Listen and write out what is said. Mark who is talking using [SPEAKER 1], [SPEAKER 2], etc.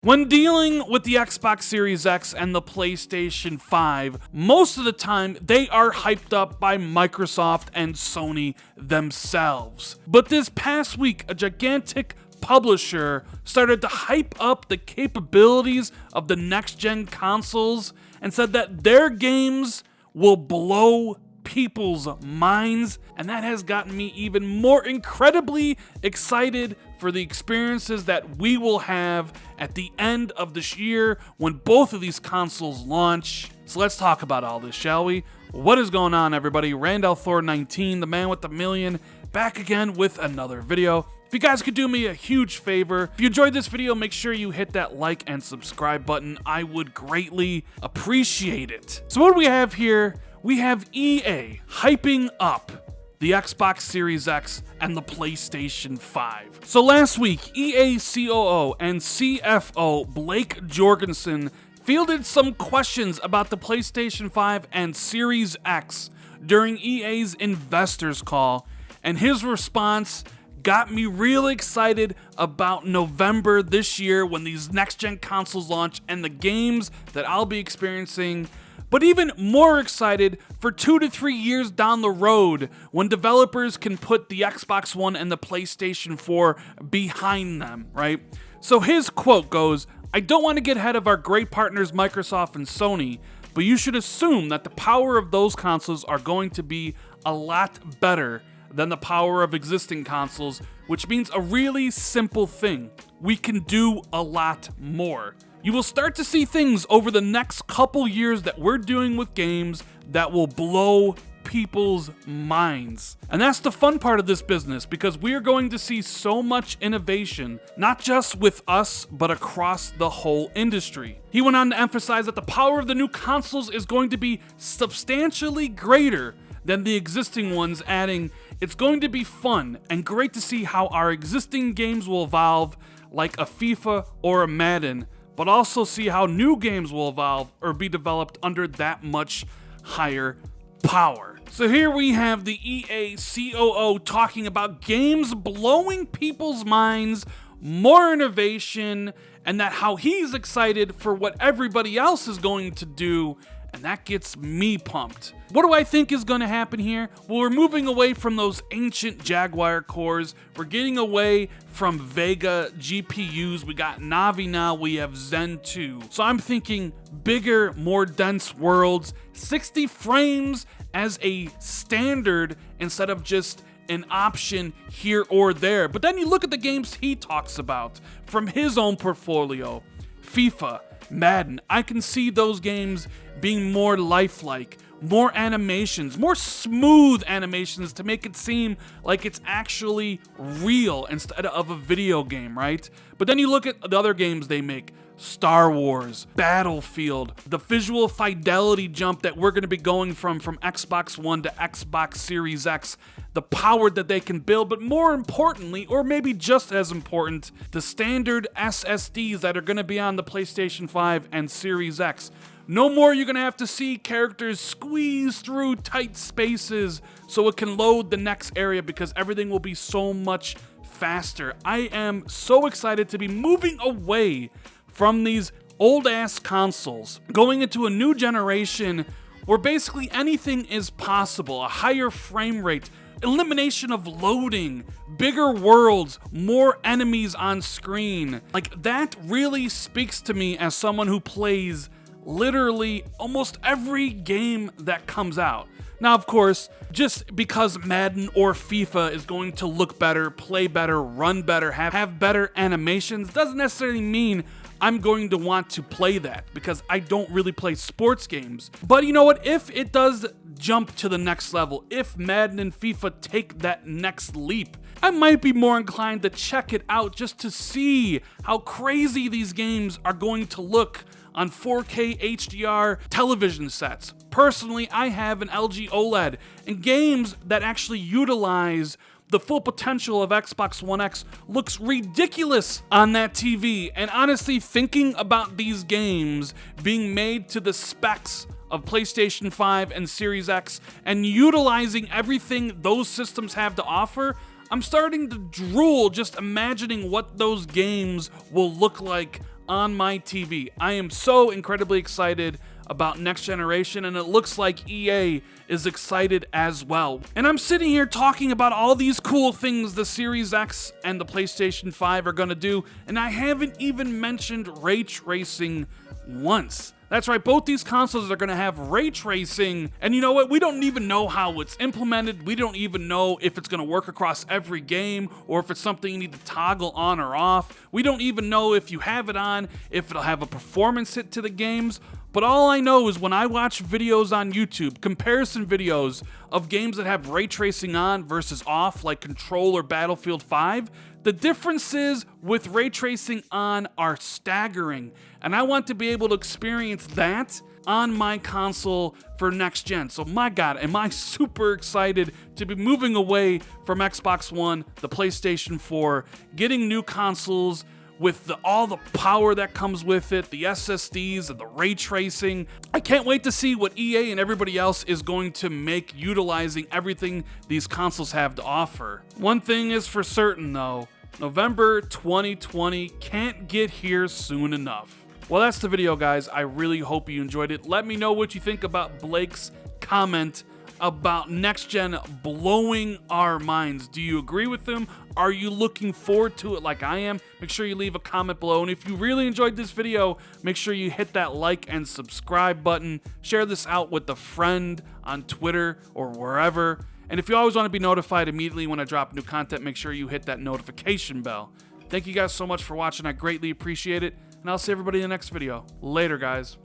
[SPEAKER 1] When dealing with the Xbox Series X and the PlayStation 5, most of the time they are hyped up by Microsoft and Sony themselves. But this past week, a gigantic publisher started to hype up the capabilities of the next-gen consoles and said that their games will blow people's minds, and that has gotten me even more incredibly excited for the experiences that we will have at the end of this year when both of these consoles launch. So let's talk about all this, shall we? What is going on, everybody? Randall Thor 19, the man with the million, back again with another video. If you guys could do me a huge favor, if you enjoyed this video, make sure you hit that like and subscribe button. I would greatly appreciate it. So what do we have here? We have EA hyping up the Xbox Series X and the PlayStation 5. So last week, EA COO and CFO Blake Jorgensen fielded some questions about the PlayStation 5 and Series X during EA's investors call, and his response got me really excited about November this year when these next-gen consoles launch and the games that I'll be experiencing, but even more excited for 2 to 3 years down the road when developers can put the Xbox One and the PlayStation 4 behind them, right? So his quote goes, "I don't want to get ahead of our great partners Microsoft and Sony, but you should assume that the power of those consoles are going to be a lot better than the power of existing consoles, which means a really simple thing. We can do a lot more. You will start to see things over the next couple years that we're doing with games that will blow people's minds." And that's the fun part of this business, because we are going to see so much innovation, not just with us, but across the whole industry. He went on to emphasize that the power of the new consoles is going to be substantially greater than the existing ones, adding, "It's going to be fun and great to see how our existing games will evolve, like a FIFA or a Madden, but also see how new games will evolve or be developed under that much higher power." So here we have the EA COO talking about games blowing people's minds, more innovation, and that how he's excited for what everybody else is going to do, and that gets me pumped. What do I think is going to happen here? Well, we're moving away from those ancient Jaguar cores. We're getting away from Vega GPUs. We got Navi now, we have Zen 2. So I'm thinking bigger, more dense worlds, 60 frames as a standard instead of just an option here or there. But then you look at the games he talks about from his own portfolio. FIFA, Madden, I can see those games being more lifelike, more animations, more smooth animations to make it seem like it's actually real instead of a video game, right? But then you look at the other games they make, Star Wars, Battlefield, the visual fidelity jump that we're going to be going from Xbox One to Xbox Series X, the power that they can build, but more importantly, or maybe just as important, the standard SSDs that are going to be on the PlayStation 5 and Series X. No more you're going to have to see characters squeeze through tight spaces so it can load the next area, because everything will be so much faster. I am so excited to be moving away from these old-ass consoles, going into a new generation where basically anything is possible. A higher frame rate, elimination of loading, bigger worlds, more enemies on screen. Like, that really speaks to me as someone who plays literally almost every game that comes out. Now, of course, just because Madden or FIFA is going to look better, play better, run better, have better animations, doesn't necessarily mean I'm going to want to play that, because I don't really play sports games. But you know what? If it does jump to the next level, if Madden and FIFA take that next leap, I might be more inclined to check it out just to see how crazy these games are going to look on 4K HDR television sets. Personally, I have an LG OLED, and games that actually utilize the full potential of Xbox One X looks ridiculous on that TV. And honestly, thinking about these games being made to the specs of PlayStation 5 and Series X and utilizing everything those systems have to offer, I'm starting to drool just imagining what those games will look like on my TV. I am so incredibly excited about next generation, and it looks like EA is excited as well. And I'm sitting here talking about all these cool things the Series X and the PlayStation 5 are gonna do, and I haven't even mentioned ray tracing once. That's right, both these consoles are going to have ray tracing, and you know what? We don't even know how it's implemented. We don't even know if it's going to work across every game or if it's something you need to toggle on or off. We don't even know if you have it on, if it'll have a performance hit to the games. But all I know is when I watch videos on YouTube, comparison videos of games that have ray tracing on versus off, like Control or Battlefield 5, the differences with ray tracing on are staggering, and I want to be able to experience that on my console for next gen. So my God, am I super excited to be moving away from Xbox One, the PlayStation 4, getting new consoles with all the power that comes with it, the SSDs and the ray tracing. I can't wait to see what EA and everybody else is going to make utilizing everything these consoles have to offer. One thing is for certain though, November 2020 can't get here soon enough. Well, that's the video, guys. I really hope you enjoyed it. Let me know what you think about Blake's comment about next gen blowing our minds. Do you agree with him? Are you looking forward to it like I am? Make sure you leave a comment below, and if you really enjoyed this video, make sure you hit that like and subscribe button. Share this out with a friend on Twitter or wherever. And if you always want to be notified immediately when I drop new content, make sure you hit that notification bell. Thank you guys so much for watching. I greatly appreciate it, and I'll see everybody in the next video. Later, guys.